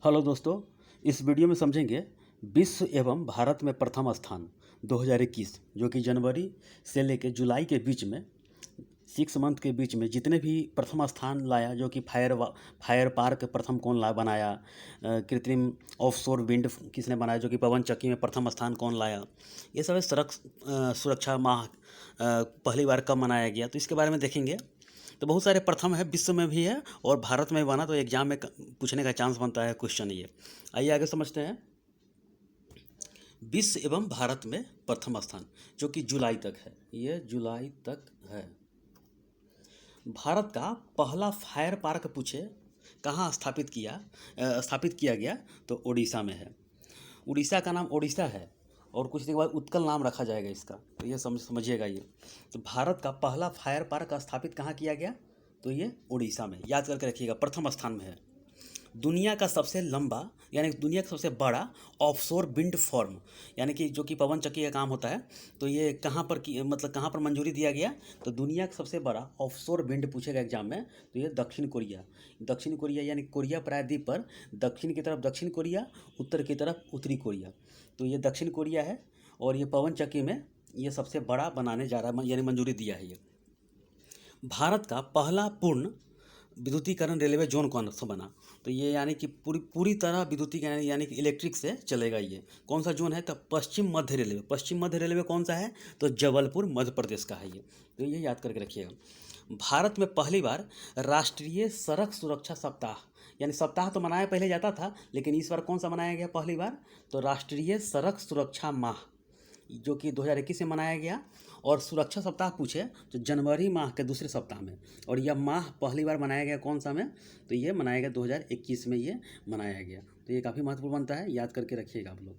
Hello दोस्तों, इस video में समझेंगे विश्व एवं भारत में प्रथम स्थान 2021 जो कि जनवरी से लेकर जुलाई के बीच में 6 मंथ के बीच में जितने भी प्रथम स्थान लाया, जो कि फायर पार्क प्रथम कौन ला बनाया, कृत्रिम ऑफशोर विंड किसने बनाया, जो कि पवन चक्की में प्रथम स्थान कौन लाया, ये सब सड़क सुरक्षा माह पहली बार कब मनाया गया, तो इसके बारे में देखेंगे। तो बहुत सारे प्रथम है, विश्व में भी है और भारत में बना, तो एग्जाम में पूछने का चांस बनता है क्वेश्चन ये। आइए आगे समझते हैं। विश्व एवं भारत में प्रथम स्थान जो कि जुलाई तक है, ये जुलाई तक है। भारत का पहला फायर पार्क पूछे कहाँ स्थापित किया गया, तो उड़ीसा में है। उड़ीसा का नाम उड़ीसा है और कुछ दिन के बाद उत्कल नाम रखा जाएगा इसका, तो ये समझिएगा ये। तो भारत का पहला फायर पार्क स्थापित कहाँ किया गया, तो ये उड़ीसा में, याद करके रखिएगा, प्रथम स्थान में है। दुनिया का सबसे लंबा यानी दुनिया का सबसे बड़ा ऑफशोर विंड फार्म, यानी कि जो कि पवन चक्की का काम होता है, तो ये कहाँ पर कहाँ पर मंजूरी दिया गया, तो दुनिया का सबसे बड़ा ऑफशोर विंड पूछेगा एग्जाम में, तो ये दक्षिण कोरिया यानी कोरिया प्रायद्वीप पर दक्षिण की तरफ दक्षिण कोरिया, उत्तर की तरफ उत्तरी कोरिया, तो ये दक्षिण कोरिया है। और ये पवन चक्की में ये सबसे बड़ा बनाने जा रहा है, यानी मंजूरी दिया है ये। भारत का पहला पूर्ण विद्युतीकरण रेलवे जोन कौन सा बना, तो ये यानी कि पूरी तरह विद्युतीकरण यानी कि इलेक्ट्रिक से चलेगा। ये कौन सा जोन है, तो पश्चिम मध्य रेलवे कौन सा है, तो जबलपुर मध्य प्रदेश का है ये, तो ये याद करके रखिएगा। भारत में पहली बार राष्ट्रीय सड़क सुरक्षा सप्ताह, यानी सप्ताह तो मनाया पहले जाता था, लेकिन इस बार कौन सा मनाया गया पहली बार, तो राष्ट्रीय सड़क सुरक्षा माह जो कि 2021 में मनाया गया। और सुरक्षा सप्ताह पूछे तो जनवरी माह के दूसरे सप्ताह में, और यह माह पहली बार मनाया गया कौन सा में, तो ये मनाया गया 2021 में ये मनाया गया, तो ये काफ़ी महत्वपूर्ण बनता है, याद करके रखिएगा आप लोग।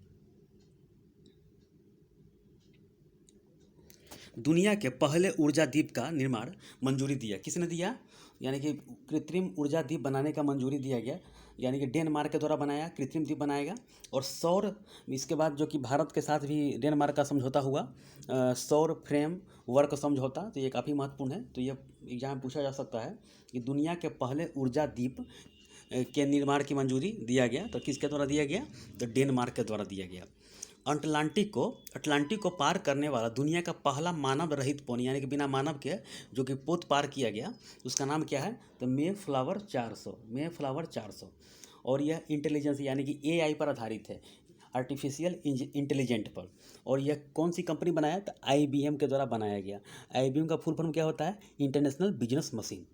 दुनिया के पहले ऊर्जा द्वीप का निर्माण मंजूरी दिया, किसने दिया, यानी कि कृत्रिम ऊर्जा द्वीप बनाने का मंजूरी दिया गया, यानी कि डेनमार्क के द्वारा बनाया कृत्रिम द्वीप बनाएगा। और सौर, इसके बाद जो कि भारत के साथ भी डेनमार्क का समझौता हुआ, सौर फ्रेम वर्क समझौता, तो ये काफ़ी महत्वपूर्ण है, तो ये एग्जाम पूछा जा सकता है कि दुनिया के पहले ऊर्जा द्वीप के निर्माण की मंजूरी दिया गया, तो किसके द्वारा दिया गया, तो डेनमार्क के द्वारा दिया गया। अटलांटिक को पार करने वाला दुनिया का पहला मानव रहित पोत, यानी कि बिना मानव के जो कि पोत पार किया गया, उसका नाम क्या है, तो मेफ्लावर 400। और यह इंटेलिजेंस यानी कि एआई पर आधारित है, आर्टिफिशियल इंटेलिजेंट पर। और यह कौन सी कंपनी बनाया, तो आईबीएम के द्वारा बनाया गया। आईबीएम का फुल फॉर्म क्या होता है, इंटरनेशनल बिजनेस मशीन।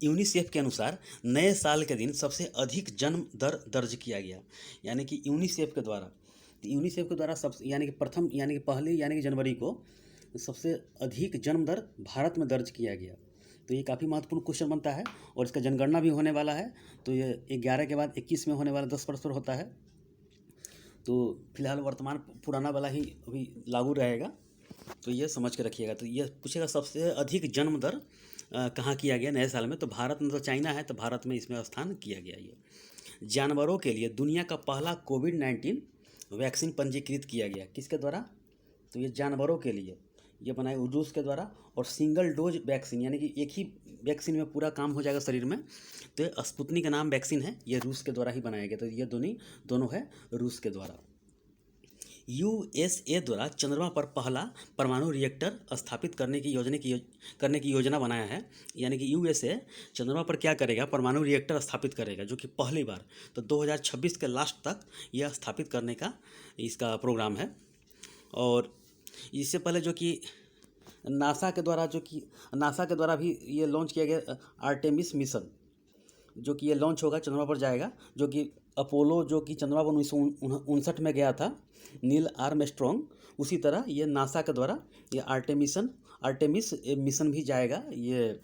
यूनिसेफ के अनुसार नए साल के दिन सबसे अधिक जन्म दर दर्ज किया गया, यानी कि यूनिसेफ के द्वारा सब यानी कि प्रथम यानी कि पहली यानी कि जनवरी को सबसे अधिक जन्म दर भारत में दर्ज किया गया, तो ये काफ़ी महत्वपूर्ण क्वेश्चन बनता है। और इसका जनगणना भी होने वाला है, तो ये 11 के बाद 21 में होने वाला 10% होता है, तो फिलहाल वर्तमान पुराना वाला ही अभी लागू रहेगा, तो ये समझ के रखिएगा। तो ये पूछेगा सबसे अधिक जन्म दर कहाँ किया गया नए साल में, तो भारत में तो चाइना है, तो भारत में इसमें स्थान किया गया। ये जानवरों के लिए दुनिया का पहला कोविड-19 वैक्सीन पंजीकृत किया गया, किसके द्वारा, तो ये जानवरों के लिए ये बनाया रूस के द्वारा। और सिंगल डोज वैक्सीन यानी कि एक ही वैक्सीन में पूरा काम हो जाएगा शरीर में, तो ये स्पुतनिक का नाम वैक्सीन है, ये रूस के द्वारा ही बनाया गया, तो ये दोनों है रूस के द्वारा। यूएसए द्वारा चंद्रमा पर पहला परमाणु रिएक्टर स्थापित करने की योजना बनाया है, यानी कि यूएसए चंद्रमा पर क्या करेगा, परमाणु रिएक्टर स्थापित करेगा, जो कि पहली बार, तो 2026 के लास्ट तक यह स्थापित करने का इसका प्रोग्राम है। और इससे पहले जो कि नासा के द्वारा भी ये लॉन्च किया गया आर्टेमिस मिशन, जो कि ये लॉन्च होगा, चंद्रमा पर जाएगा, जो कि अपोलो जो कि चंद्रमा पर 1959 में गया था, नील आर्मस्ट्रॉन्ग, उसी तरह ये नासा के द्वारा ये आर्टेमिस मिशन भी जाएगा ये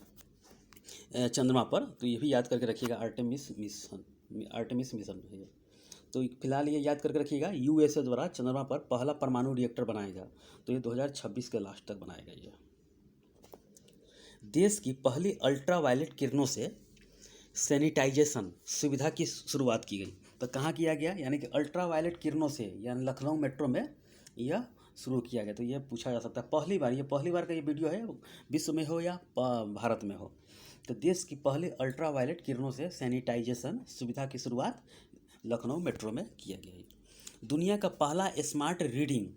चंद्रमा पर, तो ये भी याद करके रखिएगा, आर्टेमिस मिशन है ये। तो फिलहाल ये याद करके रखिएगा, यूएसए द्वारा चंद्रमा पर पहला परमाणु रिएक्टर बनाएगा, तो ये 2026 के लास्ट तक बनाएगा ये। देश की पहली अल्ट्रावायलेट किरणों से सैनिटाइजेशन सुविधा की शुरुआत की गई, तो कहाँ किया गया, यानी कि अल्ट्रावायलेट किरणों से, यानी लखनऊ मेट्रो में यह शुरू किया गया, तो यह पूछा जा सकता है, पहली बार का ये वीडियो है, विश्व में हो या भारत में हो। तो देश की पहले अल्ट्रा वायलेट किरणों से सैनिटाइजेशन सुविधा की शुरुआत लखनऊ मेट्रो में किया गया है। दुनिया का पहला स्मार्ट रीडिंग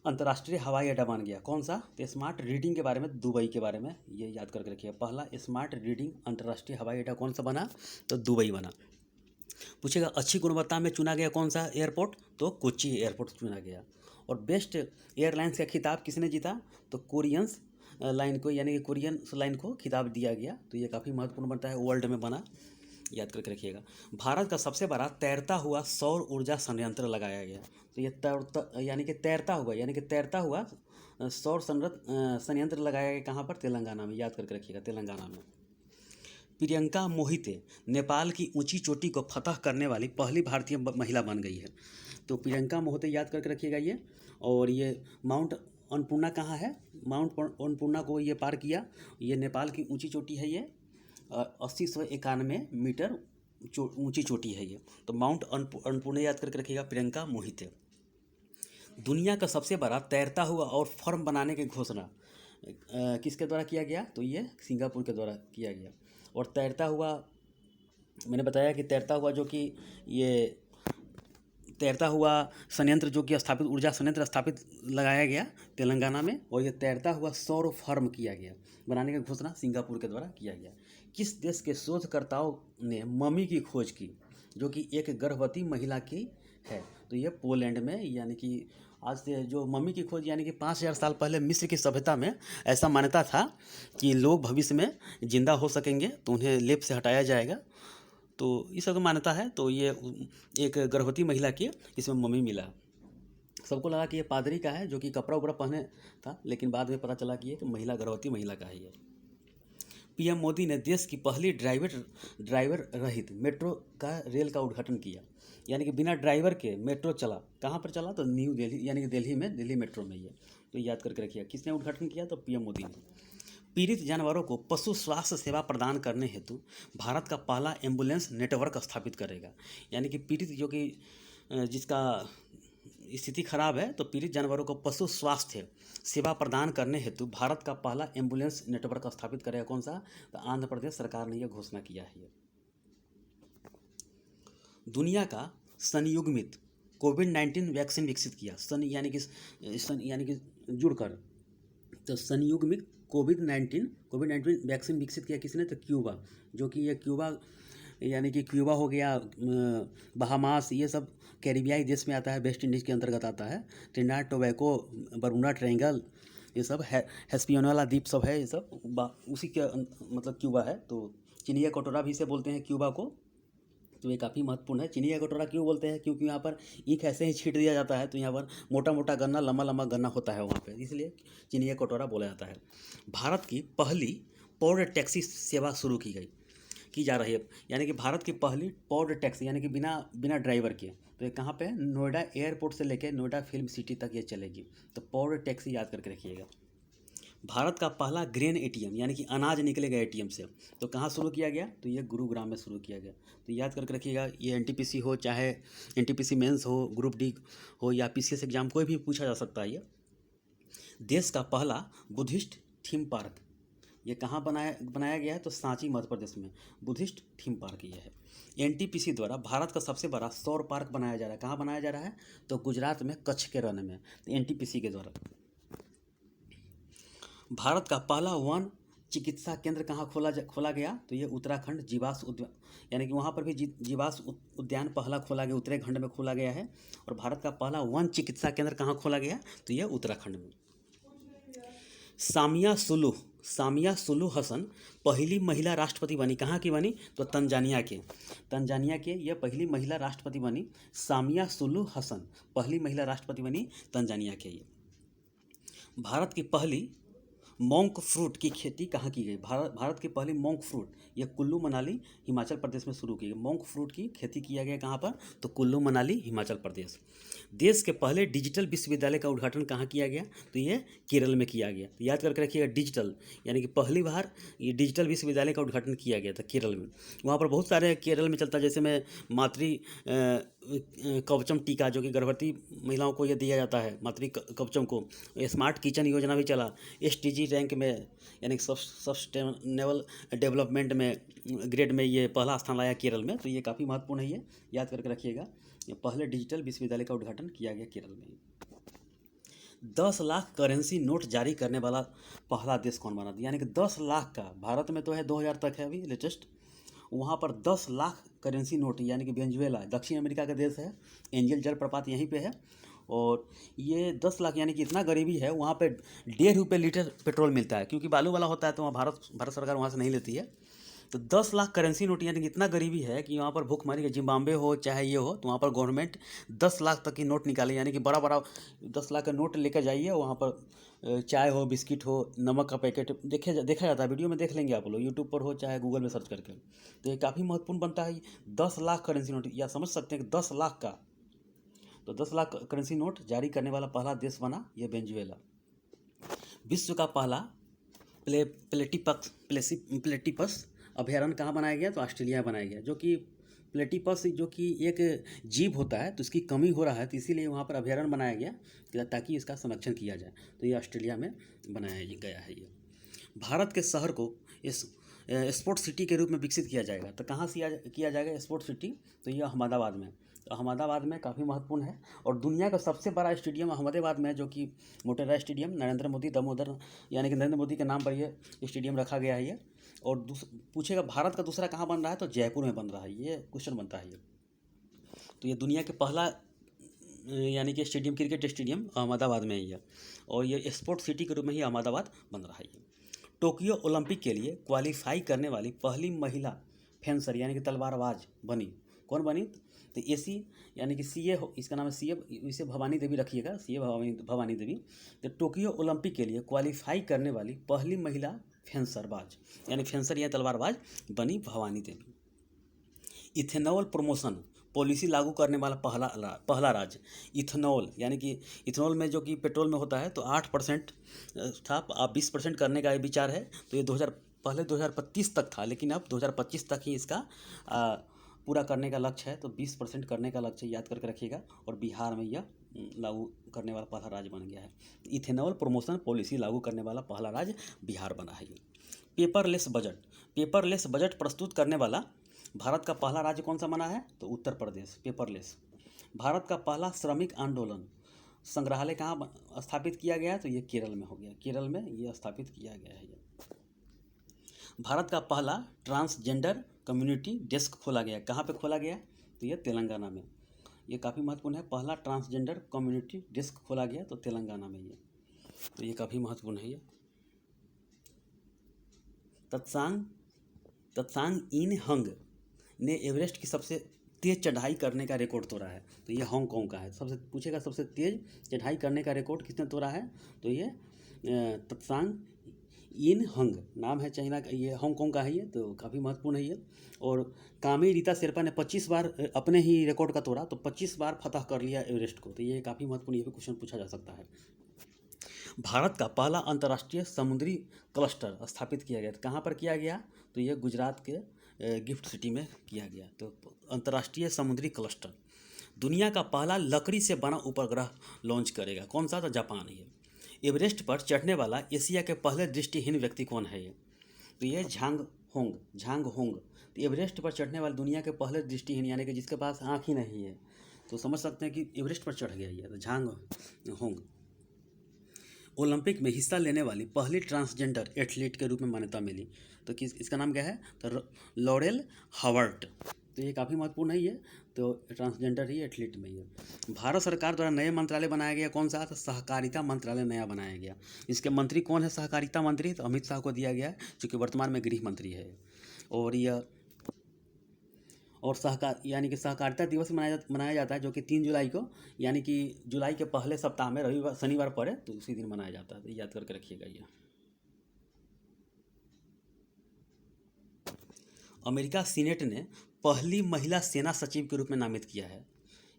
अंतर्राष्ट्रीय हवाई अड्डा बन गया, कौन सा? तो स्मार्ट रीडिंग के बारे में, दुबई के बारे में ये याद करके रखिएगा। पहला स्मार्ट रीडिंग अंतर्राष्ट्रीय हवाई अड्डा कौन सा बना? तो दुबई बना। पूछेगा अच्छी गुणवत्ता में चुना गया कौन सा एयरपोर्ट? तो कोच्चि एयरपोर्ट चुना गया। और बेस्ट एयरलाइंस का खिताब किसने जीता? तो कोरियंस लाइन को, यानी कि कोरियन लाइन को खिताब दिया गया। तो ये काफ़ी महत्वपूर्ण बनता है, वर्ल्ड में बना, याद करके रखिएगा। भारत का सबसे बड़ा तैरता हुआ सौर ऊर्जा संयंत्र लगाया गया। तो ये यानी कि तैरता हुआ सौर संयंत्र लगाया गया कहाँ पर? तेलंगाना में, याद करके रखिएगा, तेलंगाना में। प्रियंका मोहिते नेपाल की ऊंची चोटी को फतह करने वाली पहली भारतीय महिला बन गई है। तो प्रियंका मोहिते याद करके रखिएगा ये। और ये माउंट अन्नपूर्णा कहाँ है? माउंट अन्नपूर्णा को ये पार किया। ये नेपाल की ऊंची चोटी है, ये 8091 मीटर ऊंची चोटी है ये। तो माउंट अन्नपूर्णा याद करके रखिएगा, प्रियंका मोहिते। दुनिया का सबसे बड़ा तैरता हुआ और फर्म बनाने की घोषणा किसके द्वारा किया गया? तो ये सिंगापुर के द्वारा किया गया। और तैरता हुआ, मैंने बताया कि तैरता हुआ जो कि ये तैरता हुआ संयंत्र जो कि स्थापित, ऊर्जा संयंत्र स्थापित लगाया गया तेलंगाना में। और ये तैरता हुआ सौर फर्म किया गया, बनाने की घोषणा सिंगापुर के द्वारा किया गया। किस देश के शोधकर्ताओं ने मम्मी की खोज की जो कि एक गर्भवती महिला की है? तो ये पोलैंड में, यानी कि आज से जो मम्मी की खोज, यानी कि 5000 साल पहले मिस्र की सभ्यता में ऐसा मान्यता था कि लोग भविष्य में जिंदा हो सकेंगे तो उन्हें लेप से हटाया जाएगा। तो इस सब मान्यता है। तो ये एक गर्भवती महिला की इसमें मम्मी मिला। सबको लगा कि ये पादरी का है जो कि कपड़ा उपड़ा पहने था, लेकिन बाद में पता चला कि ये महिला, गर्भवती महिला का है ये। पीएम मोदी ने देश की पहली ड्राइवर रहित मेट्रो का रेल का उद्घाटन किया, यानी कि बिना ड्राइवर के मेट्रो चला। कहाँ पर चला? तो न्यू दिल्ली, यानी कि दिल्ली में, दिल्ली मेट्रो में ये। तो याद करके रखिए, किसने उद्घाटन किया? तो पीएम मोदी ने। पीड़ित जानवरों को पशु स्वास्थ्य सेवा प्रदान करने हेतु भारत का पहला एम्बुलेंस नेटवर्क स्थापित करेगा। यानी कि पीड़ित जो कि जिसका स्थिति खराब है, तो पीड़ित जानवरों को पशु स्वास्थ्य सेवा प्रदान करने हेतु भारत का पहला एम्बुलेंस नेटवर्क स्थापित करेगा, कौन सा? तो आंध्र प्रदेश सरकार ने यह घोषणा किया है। दुनिया का संयुग्मित कोविड-19 वैक्सीन विकसित किया। यानी कि जुड़कर, तो संयुग्मित कोविड-19 वैक्सीन विकसित किया किसने? तो क्यूबा, जो कि ये क्यूबा, यानी कि क्यूबा हो गया, बहामास, ये सब कैरिबियाई देश में आता है, वेस्ट इंडीज़ के अंतर्गत आता है। ट्रिनिडाद टोबैगो, बरमूडा ट्रायंगल, ये सब है, हिस्पैनियोला द्वीप सब है, ये सब उसी के मतलब क्यूबा है। तो चिनिया कटोरा भी इसे बोलते हैं क्यूबा को। तो ये काफ़ी महत्वपूर्ण है। चिनिया कटोरा क्यों बोलते हैं? क्योंकि यहाँ पर ईख ऐसे ही छीट दिया जाता है, तो यहाँ पर मोटा मोटा गन्ना, लंबा लंबा गन्ना होता है वहाँ पे, इसलिए चिनिया कटोरा बोला जाता है। भारत की पहली पौड टैक्सी सेवा शुरू की जा रही है, यानी कि भारत की पहली पौड टैक्सी, यानी कि बिना ड्राइवर के। तो ये कहाँ पे है? नोएडा एयरपोर्ट से लेकर नोएडा फिल्म सिटी तक ये चलेगी। तो पौड टैक्सी याद करके रखिएगा। भारत का पहला ग्रेन एटीएम, यानी कि अनाज निकलेगा एटीएम से, तो कहाँ शुरू किया गया? तो ये गुरुग्राम में शुरू किया गया। तो याद करके रखिएगा, ये एनटीपीसी हो, चाहे एनटीपीसी मेंस हो, ग्रुप डी हो, या पीसीएस एग्जाम, कोई भी पूछा जा सकता है। ये देश का पहला बुद्धिस्ट थीम पार्क, ये कहाँ बनाया गया है? तो सांची, मध्य प्रदेश में बुद्धिस्ट थीम पार्क ये है। एनटीपीसी द्वारा भारत का सबसे बड़ा सौर पार्क बनाया जा रहा है, कहाँ बनाया जा रहा है? तो गुजरात में, कच्छ के रण में, एनटीपीसी के द्वारा। भारत का पहला वन चिकित्सा केंद्र कहाँ खोला गया? तो ये उत्तराखंड जीवाश उद्यान, यानी कि वहाँ पर भी जीवाश उद्यान पहला खोला गया, उत्तराखंड में खोला गया है। और भारत का पहला वन चिकित्सा केंद्र कहाँ खोला गया? तो ये उत्तराखंड में। सामिया सुलूह हसन पहली महिला राष्ट्रपति बनी, कहाँ की बनी? तो तंजानिया के ये पहली महिला राष्ट्रपति बनी। सामिया सुलूह हसन पहली महिला राष्ट्रपति बनी तंजानिया के। ये भारत की पहली मोंक फ्रूट की खेती कहाँ की गई? भारत की पहली मोंक फ्रूट, यह कुल्लू मनाली हिमाचल प्रदेश में शुरू की गई। मोंक फ्रूट की खेती किया गया कहाँ पर? तो कुल्लू मनाली हिमाचल प्रदेश। देश के पहले डिजिटल विश्वविद्यालय का उद्घाटन कहाँ किया गया? तो ये केरल में किया गया। तो याद करके रखिएगा, डिजिटल, यानी कि पहली बार ये डिजिटल विश्वविद्यालय का उद्घाटन किया गया था केरल में। वहाँ पर बहुत सारे केरल में चलता है, जैसे मैं कवचम टीका जो कि गर्भवती महिलाओं को ये दिया जाता है, मातृ कवचम को। स्मार्ट किचन योजना भी चला। एसटीजी रैंक में यानी सस्टेनेबल डेवलपमेंट में ग्रेड में ये पहला स्थान लाया केरल में। तो ये काफ़ी महत्वपूर्ण है, ये याद करके रखिएगा। ये पहले डिजिटल विश्वविद्यालय का उद्घाटन किया गया केरल में। 10 लाख करेंसी नोट जारी करने वाला पहला देश कौन बना? यानी कि 10 लाख का, भारत में तो है 2000 तक है अभी लेटेस्ट, वहाँ पर 10 लाख करेंसी नोट, यानी कि वेनेजुएला दक्षिण अमेरिका का देश है, एंजल जलप्रपात यहीं पे है। और ये 10 लाख यानी कि इतना गरीबी है, वहाँ पे 1.5 रुपये लीटर पेट्रोल मिलता है, क्योंकि बालू वाला होता है तो वहाँ भारत सरकार वहाँ से नहीं लेती है। तो 10 लाख करेंसी नोट यानी कि इतना गरीबी है कि वहाँ पर भूखमरी के, जिम्बाब्वे हो चाहे ये हो, तो वहाँ पर गवर्नमेंट 10 लाख तक की नोट निकाले, यानी कि बड़ा बड़ा 10 लाख का नोट लेकर जाइए। वहाँ पर चाय हो, बिस्किट हो, नमक का पैकेट देखा जाता है, वीडियो में देख लेंगे आप लोग, यूट्यूब पर हो चाहे गूगल में सर्च करके। तो ये काफ़ी महत्वपूर्ण बनता है। 10 लाख करेंसी नोट, या समझ सकते हैं कि 10 लाख का, तो 10 लाख करेंसी नोट जारी करने वाला पहला देश बना ये वेनेजुएला। विश्व का पहला प्लेटिपस अभयारण्य कहाँ बनाया गया? तो ऑस्ट्रेलिया में बनाया गया, जो कि प्लेटिपस जो कि एक जीव होता है, तो इसकी कमी हो रहा है, तो इसीलिए वहाँ पर अभयारण्य बनाया गया ताकि इसका संरक्षण किया जाए। तो ये ऑस्ट्रेलिया में बनाया गया है। ये भारत के शहर को इस स्पोर्ट सिटी के रूप में विकसित किया जाएगा। तो कहाँ से किया जाएगा स्पोर्ट सिटी? तो ये अहमदाबाद में। तो अहमदाबाद में काफ़ी महत्वपूर्ण है। और दुनिया का सबसे बड़ा स्टेडियम अहमदाबाद में है, जो कि मोटेरा स्टेडियम, नरेंद्र मोदी दामोदर यानी कि नरेंद्र मोदी के नाम पर यह स्टेडियम रखा गया है ये। और पूछेगा भारत का दूसरा कहाँ बन रहा है? तो जयपुर में बन रहा है, ये क्वेश्चन बनता है ये। तो ये दुनिया के पहला यानी कि स्टेडियम, क्रिकेट स्टेडियम अहमदाबाद में ही है, और ये स्पोर्ट सिटी के रूप में ही अहमदाबाद बन रहा है। टोक्यो ओलंपिक के लिए क्वालिफाई करने वाली पहली महिला फेंसर यानी कि तलवारबाज बनी, कौन बनी? तो एसी यानी कि सीए, इसका नाम है सीए, इसे भवानी देवी रखिएगा, सीए भवानी देवी। तो टोक्यो ओलंपिक के लिए क्वालिफाई करने वाली पहली महिला फेंसरबाज यानी फेंसर या तलवारबाज बनी Bhavani Devi. Ethanol promotion policy लागू करने वाला पहला राज्य। इथेनॉल यानी कि इथेनॉल में जो कि पेट्रोल में होता है, तो 8% था, अब 20% करने का विचार है। तो ये 2025 तक था, लेकिन अब 2025 तक ही इसका पूरा करने का लक्ष्य है। तो 20% करने का लक्ष्य याद करके रखिएगा। और बिहार में यह लागू करने वाला पहला राज्य बन गया है। इथेनॉल प्रमोशन पॉलिसी लागू करने वाला पहला राज्य बिहार बना है ये। पेपरलेस बजट प्रस्तुत करने वाला भारत का पहला राज्य कौन सा बना है? तो उत्तर प्रदेश, पेपरलेस। भारत का पहला श्रमिक आंदोलन संग्रहालय कहाँ स्थापित किया गया? तो ये केरल में हो गया, केरल में ये स्थापित किया गया है। भारत का पहला ट्रांसजेंडर कम्युनिटी डेस्क खोला गया, कहाँ पे खोला गया? तो ये तेलंगाना में। ये काफ़ी महत्वपूर्ण है, पहला ट्रांसजेंडर कम्युनिटी डेस्क खोला गया तो तेलंगाना में ये। तो ये काफ़ी महत्वपूर्ण है ये। तत्सांग इन हंग ने एवरेस्ट की सबसे तेज चढ़ाई करने का रिकॉर्ड तोड़ा है। तो ये हांगकांग का है। सबसे पूछेगा सबसे तेज चढ़ाई करने का रिकॉर्ड किसने तोड़ा है? तो ये तत्सांग इन हंग नाम है चाइना का, ये हांगकांग का है ये। तो काफ़ी महत्वपूर्ण है ये। और कामी रीता शेरपा ने 25 बार अपने ही रिकॉर्ड का तोड़ा, तो 25 बार फतह कर लिया एवरेस्ट को। तो ये काफ़ी महत्वपूर्ण, ये भी क्वेश्चन पूछा जा सकता है। भारत का पहला अंतर्राष्ट्रीय समुद्री क्लस्टर स्थापित किया गया, तो कहाँ पर किया गया? तो ये गुजरात के गिफ्ट सिटी में किया गया। तो अंतर्राष्ट्रीय समुद्री क्लस्टर। दुनिया का पहला लकड़ी से बना उपग्रह लॉन्च करेगा, कौन सा? तो जापान है। एवरेस्ट पर चढ़ने वाला एशिया के पहले दृष्टिहीन व्यक्ति कौन है? ये तो ये झांग होंग। तो एवरेस्ट पर चढ़ने वाले दुनिया के पहले दृष्टिहीन यानी कि जिसके पास आँख ही नहीं है, तो समझ सकते हैं कि एवरेस्ट पर चढ़ गया ये, तो झांग होंग। ओलंपिक में हिस्सा लेने वाली पहली ट्रांसजेंडर एथलीट के रूप में मान्यता मिली, तो इसका नाम क्या है? तो लॉरेल हावर्ट। तो ये काफ़ी महत्वपूर्ण है ये। तो ट्रांसजेंडर ही एथलीट में ये। भारत सरकार द्वारा नए मंत्रालय बनाया गया, कौन सा? तो सहकारिता मंत्रालय नया बनाया गया। इसके मंत्री कौन है सहकारिता मंत्री? तो अमित शाह को दिया गया है, जो वर्तमान में गृह मंत्री है। और यह यानी कि सहकारिता दिवस मनाया जाता है, जो कि 3 जुलाई को, यानी कि जुलाई के पहले सप्ताह में रविवार शनिवार पड़े तो उसी दिन मनाया जाता है। तो याद करके रखिएगा ये। अमेरिका सीनेट ने पहली महिला सेना सचिव के रूप में नामित किया है।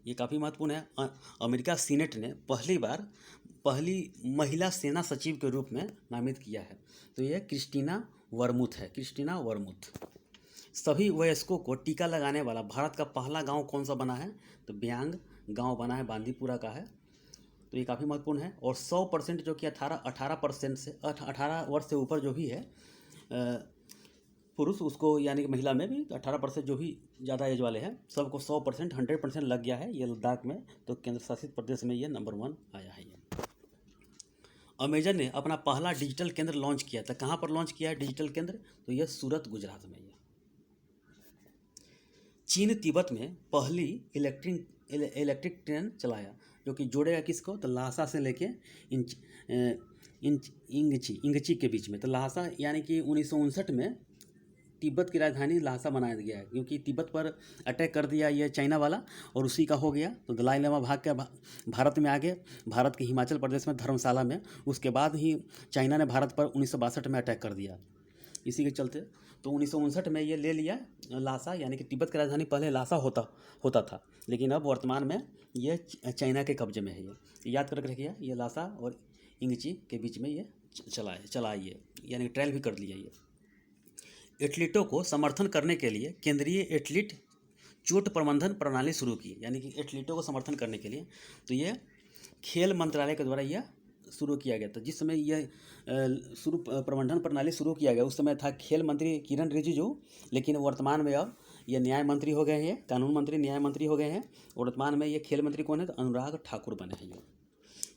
ये काफ़ी महत्वपूर्ण है। अमेरिका सीनेट ने पहली महिला सेना सचिव के रूप में नामित किया है। तो ये क्रिस्टीना वर्मुथ है, क्रिस्टीना वर्मुथ। सभी वयस्कों को टीका लगाने वाला भारत का पहला गांव कौन सा बना है? तो ब्यांग गांव बना है, बांदीपुरा का है। तो ये काफ़ी महत्वपूर्ण है। और 100% जो कि 18% से 18 वर्ष से ऊपर जो भी है पुरुष, उसको यानी कि महिला में भी 18% जो भी ज़्यादा एज वाले हैं सबको 100% 100% लग गया है ये लद्दाख में। तो केंद्र शासित प्रदेश में ये नंबर 1 आया है। ये अमेजन ने अपना पहला डिजिटल केंद्र लॉन्च किया था। कहाँ पर लॉन्च किया है डिजिटल केंद्र? तो यह सूरत गुजरात में। ये चीन तिब्बत में पहली इलेक्ट्रिक ट्रेन चलाया, जो कि जोड़ेगा किसको? तो ल्हासा से लेके इंगची के बीच में। तो ल्हासा यानी कि 1959 में तिब्बत की राजधानी ल्हासा बनाया गया है, क्योंकि तिब्बत पर अटैक कर दिया ये चाइना वाला और उसी का हो गया। तो दलाई लामा भाग के भारत में आ गए, भारत के हिमाचल प्रदेश में धर्मशाला में। उसके बाद ही चाइना ने भारत पर 1962 में अटैक कर दिया। इसी के चलते तो 1959 में ये ले लिया ल्हासा, यानी कि तिब्बत की राजधानी पहले ल्हासा होता था, लेकिन अब वर्तमान में ये चाइना के कब्जे में है। ये याद करके रखिए, ये ल्हासा और इंगची के बीच में ये चला ये, यानी ट्रायल भी कर लिया। ये एथलीटों को समर्थन करने के लिए केंद्रीय एथलीट चोट प्रबंधन प्रणाली शुरू की, यानी कि एथलीटों को समर्थन करने के लिए। तो ये खेल मंत्रालय के द्वारा यह शुरू किया गया था। जिस समय यह प्रबंधन प्रणाली शुरू किया गया उस समय था खेल मंत्री किरण रिजिजू, लेकिन वर्तमान में अब ये न्याय मंत्री हो गए हैं, कानून मंत्री न्याय मंत्री हो गए हैं। वर्तमान में ये खेल मंत्री कौन है? तो अनुराग ठाकुर बने हैं। ये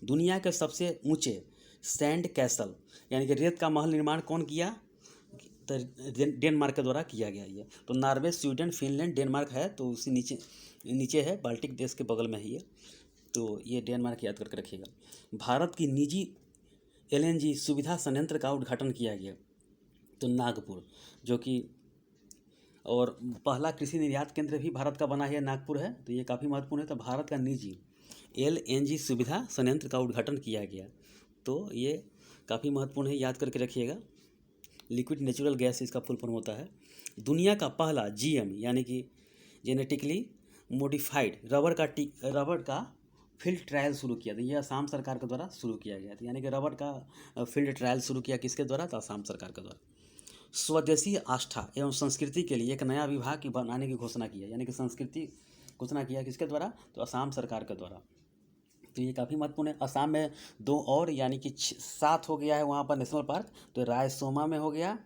दुनिया के सबसे ऊंचे सैंड कैसल यानी कि रेत का महल निर्माण कौन किया? तो डेनमार्क के द्वारा किया गया ये। तो नॉर्वे, स्वीडन, फिनलैंड, डेनमार्क है, तो उसी नीचे है, बाल्टिक देश के बगल में है ये। तो ये डेनमार्क याद करके रखिएगा। भारत की निजी एलएनजी सुविधा संयंत्र का उद्घाटन किया गया, तो नागपुर, जो कि और पहला कृषि निर्यात केंद्र भी भारत का बना है, नागपुर है। तो ये काफ़ी महत्वपूर्ण है। तो भारत का निजी एलएनजी सुविधा संयंत्र का उद्घाटन किया गया, तो ये काफ़ी महत्वपूर्ण है, याद करके रखिएगा। लिक्विड नेचुरल गैस इसका फुल फॉर्म होता है। दुनिया का पहला जीएम यानी कि जेनेटिकली मॉडिफाइड रबर का फील्ड ट्रायल शुरू किया था। ये असम सरकार के द्वारा शुरू किया गया था, यानी कि रबर का फील्ड ट्रायल शुरू किया किसके द्वारा? तो असम सरकार के द्वारा। स्वदेशी आस्था एवं संस्कृति के लिए एक नया विभाग की बनाने की घोषणा किया, यानी कि संस्कृति घोषणा किया किसके द्वारा? तो असम सरकार के द्वारा। तो ये काफ़ी महत्वपूर्ण है। असम में 2 और यानी कि 7 हो गया है वहाँ पर नेशनल पार्क। तो रायसोमा में हो गया,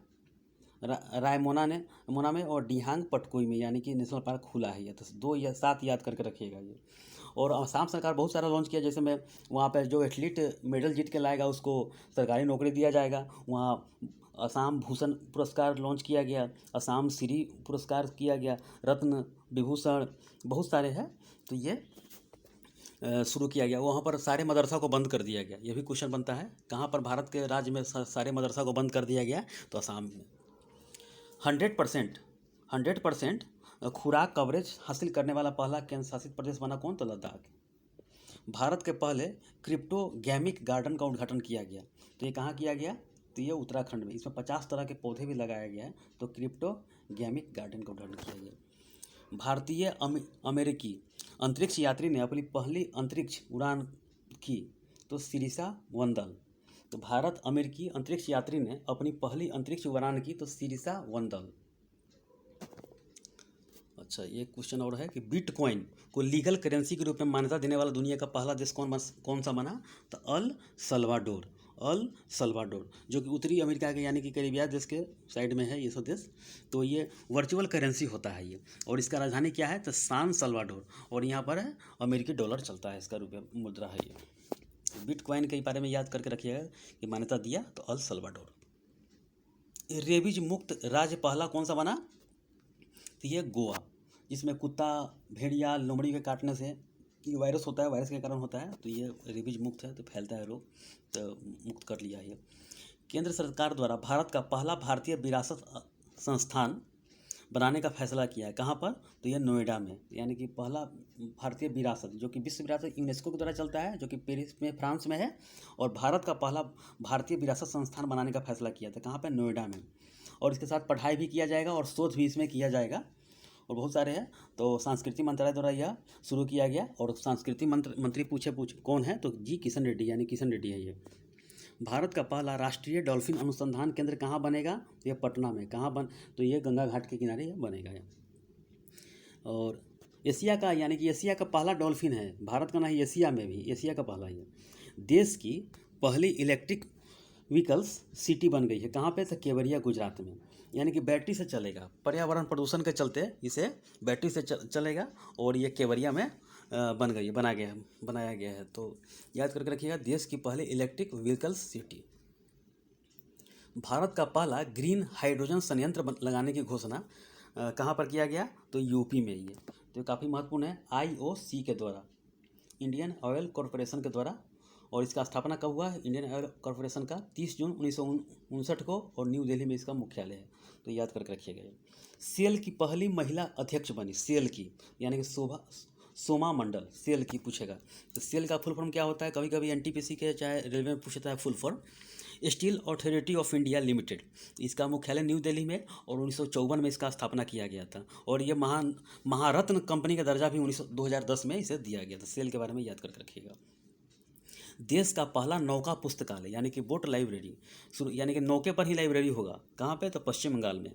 रायमोना में, और डिहांग पटकोई में, यानी कि नेशनल पार्क खुला है ये। तो 2 या 7 याद करके रखिएगा ये। और असम सरकार बहुत सारा लॉन्च किया, जैसे में वहाँ पर जो एथलीट मेडल जीत के लाएगा उसको सरकारी नौकरी दिया जाएगा। वहाँ असम भूषण पुरस्कार लॉन्च किया गया, असम श्री पुरस्कार किया गया, रत्न विभूषण बहुत सारे हैं। तो ये शुरू किया गया। वहाँ पर सारे मदरसा को बंद कर दिया गया। ये भी क्वेश्चन बनता है, कहाँ पर भारत के राज्य में सारे मदरसा को बंद कर दिया गया? तो असम में। 100% खुराक कवरेज हासिल करने वाला पहला केंद्र शासित प्रदेश बना कौन? तो लद्दाख। भारत के पहले क्रिप्टोगैमिक गार्डन का उद्घाटन किया गया, तो ये कहाँ किया गया? तो ये उत्तराखंड में। इसमें 50 तरह के पौधे भी लगाया गया है। तो क्रिप्टोगैमिक गार्डन का उद्घाटन किया गया। भारतीय अमेरिकी अंतरिक्ष यात्री ने अपनी पहली अंतरिक्ष उड़ान की, तो सिरिसा वंदल। तो भारत अमेरिकी अंतरिक्ष यात्री ने अपनी पहली अंतरिक्ष उड़ान की, तो सिरिसा वंदल। अच्छा, ये क्वेश्चन और है कि बिटकॉइन को लीगल करेंसी के रूप में मान्यता देने वाला दुनिया का पहला देश कौन सा बना? तो अल सल्वाडोर, जो कि उत्तरी अमेरिका के यानी कि कैरिबिया देश के साइड में है ये सब देश। तो ये वर्चुअल करेंसी होता है ये, और इसका राजधानी क्या है? तो सान सल्वाडोर, और यहाँ पर है अमेरिकी डॉलर चलता है, इसका रुपया मुद्रा है ये। बिटकॉइन के बारे में याद करके रखिएगा कि मान्यता दिया तो अल सल्वाडोर। रेबीज मुक्त राज्य पहला कौन सा बना? तो ये गोवा, जिसमें कुत्ता, भेड़िया, लोमड़ी के काटने से ये वायरस होता है, वायरस के कारण होता है। तो ये रेबीज मुक्त है, तो फैलता है रोग, तो मुक्त कर लिया है। केंद्र सरकार द्वारा भारत का पहला भारतीय विरासत संस्थान बनाने का फैसला किया है, कहाँ पर? तो ये नोएडा में, यानी कि पहला भारतीय विरासत, जो कि विश्व विरासत यूनेस्को के द्वारा चलता है, जो कि पेरिस में फ्रांस में है। और भारत का पहला भारतीय विरासत संस्थान बनाने का फैसला किया था, कहाँ पर? नोएडा में। और इसके साथ पढ़ाई भी किया जाएगा और शोध भी इसमें किया जाएगा, और बहुत सारे हैं। तो सांस्कृतिक मंत्रालय द्वारा यह शुरू किया गया। और सांस्कृतिक मंत्री पूछे कौन है? तो जी किशन रेड्डी, यानी किशन रेड्डी है ये। भारत का पहला राष्ट्रीय डॉल्फिन अनुसंधान केंद्र कहाँ बनेगा? ये पटना में। कहाँ बन तो ये गंगा घाट के किनारे ये बनेगा ये। और एशिया का यानी कि एशिया का पहला डॉल्फिन है, भारत का नहीं, एशिया में भी एशिया का पहला ही है। देश की पहली इलेक्ट्रिक व्हीकल्स सिटी बन गई है, कहाँ पे? तो केवड़िया, गुजरात में। यानी कि बैटरी से चलेगा, पर्यावरण प्रदूषण के चलते इसे बैटरी से चलेगा और ये केवड़िया में बनाया गया है। तो याद करके रखिएगा, देश की पहली इलेक्ट्रिक व्हीकल्स सिटी। भारत का पहला ग्रीन हाइड्रोजन संयंत्र लगाने की घोषणा कहाँ पर किया गया? तो यूपी में ही है। तो ये काफ़ी महत्वपूर्ण है, IOC के द्वारा, इंडियन ऑयल कॉरपोरेशन के द्वारा। और इसका स्थापना कब हुआ है? इंडियन ऑयल कॉरपोरेशन का 30 जून 1959 को, और न्यू दिल्ली में इसका मुख्यालय है। तो याद करके रखिएगा। सेल की पहली महिला अध्यक्ष बनी, सेल की यानी कि सोमा मंडल, सेल की पूछेगा। तो सेल का फुल फॉर्म क्या होता है? कभी कभी NTPC के चाहे रेलवे में पूछता है full form, steel authority of India limited. इसका मुख्यालय न्यू दिल्ली में, और 1954 में इसका स्थापना किया गया था। और ये महारत्न कंपनी का दर्जा भी 2010 में इसे दिया गया था। सेल के बारे में याद करके रखिएगा। देश का पहला नौका पुस्तकालय यानी कि बोट लाइब्रेरी यानी कि नौके पर ही लाइब्रेरी होगा, कहाँ पे? तो पश्चिम बंगाल में।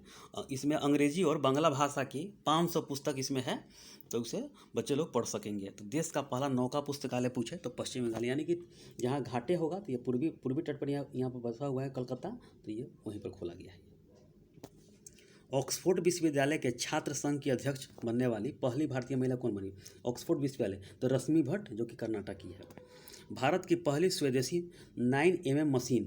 इसमें अंग्रेजी और बांग्ला भाषा की 500 पुस्तक इसमें है, तो उसे बच्चे लोग पढ़ सकेंगे। तो देश का पहला नौका पुस्तकालय पूछे तो पश्चिम बंगाल, यानी कि जहाँ घाटे होगा तो ये पूर्वी तट पर यहाँ पर बसा हुआ है कलकत्ता, तो ये वहीं पर खोला गया है। ऑक्सफोर्ड विश्वविद्यालय के छात्र संघ की अध्यक्ष बनने वाली पहली भारतीय महिला कौन बनी? ऑक्सफोर्ड विश्वविद्यालय, तो रश्मि भट्ट, जो कि कर्नाटक की है। भारत की पहली स्वदेशी 9mm मशीन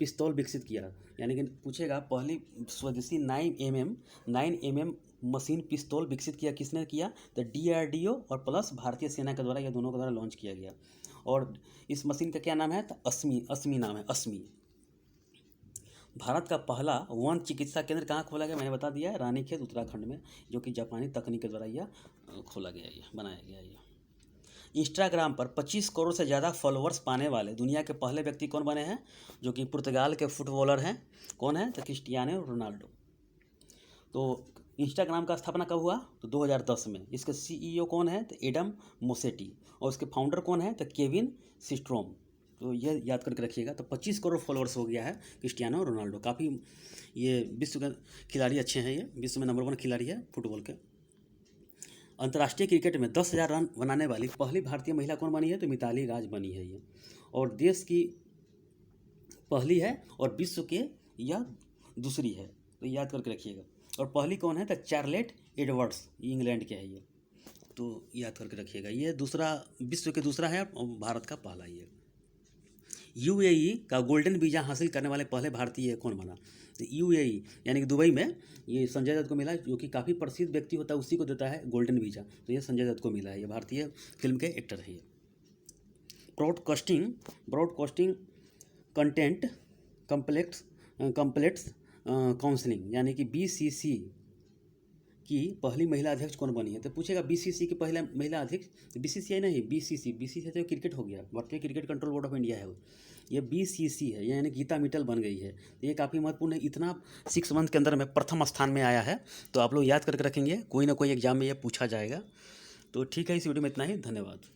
पिस्तौल विकसित किया, यानी कि पूछेगा पहली स्वदेशी 9mm मशीन पिस्तौल विकसित किया किसने किया? तो DRDO और प्लस भारतीय सेना के द्वारा, यह दोनों के द्वारा लॉन्च किया गया। और इस मशीन का क्या नाम है? तो अस्मी नाम है, अस्मी। भारत का पहला वन चिकित्सा केंद्र कहाँ खोला गया? मैंने बता दिया है, रानीखेत, उत्तराखंड में, जो कि जापानी तकनीक के द्वारा यह खोला गया, यह बनाया गया। यह इंस्टाग्राम पर 25 करोड़ से ज़्यादा फॉलोअर्स पाने वाले दुनिया के पहले व्यक्ति कौन बने हैं? जो कि पुर्तगाल के फुटबॉलर हैं। कौन है? तो क्रिस्टियानो रोनाल्डो। तो इंस्टाग्राम का स्थापना कब हुआ? तो 2010 में। इसके CEO कौन है? तो एडम मोसेटी। और उसके फाउंडर कौन है? तो केविन सिस्ट्रोम। तो यह याद करके रखिएगा। तो 25 करोड़ फॉलोअर्स हो गया है क्रिस्टियानो रोनाल्डो। काफ़ी ये विश्व के खिलाड़ी अच्छे हैं, ये विश्व में नंबर 1 खिलाड़ी है फुटबॉल के। अंतर्राष्ट्रीय क्रिकेट में 10,000 रन बनाने वाली पहली भारतीय महिला कौन बनी है? तो मिताली राज बनी है ये, और देश की पहली है और विश्व के यह दूसरी है, तो याद करके रखिएगा। और पहली कौन है? तो चार्लेट एडवर्ड्स, इंग्लैंड के है ये, तो याद करके रखिएगा। ये दूसरा, विश्व के दूसरा है और भारत का पहला ही है। UAE का गोल्डन वीज़ा हासिल करने वाले पहले भारतीय कौन बना? तो UAE यानी कि दुबई में ये संजय दत्त को मिला, जो कि काफ़ी प्रसिद्ध व्यक्ति होता है, उसी को देता है गोल्डन वीज़ा, तो ये संजय दत्त को मिला है। ये भारतीय फिल्म के एक्टर है ये। ब्रॉडकास्टिंग कंटेंट कम्प्लेक्स काउंसलिंग यानी कि BCC की पहली महिला अध्यक्ष कौन बनी है? तो पूछेगा BCC की पहला महिला अध्यक्ष, BCCI नहीं, BCC तो क्रिकेट हो गया, भारतीय cricket control board of India है वो, ये BCC है, यानी गीता मित्तल बन गई है। तो ये काफ़ी महत्वपूर्ण है, इतना 6 मंथ के अंदर में प्रथम स्थान में आया है। तो आप लोग याद करके रखेंगे, कोई ना कोई एग्जाम में ये पूछा जाएगा। तो ठीक है, इस वीडियो में इतना ही, धन्यवाद।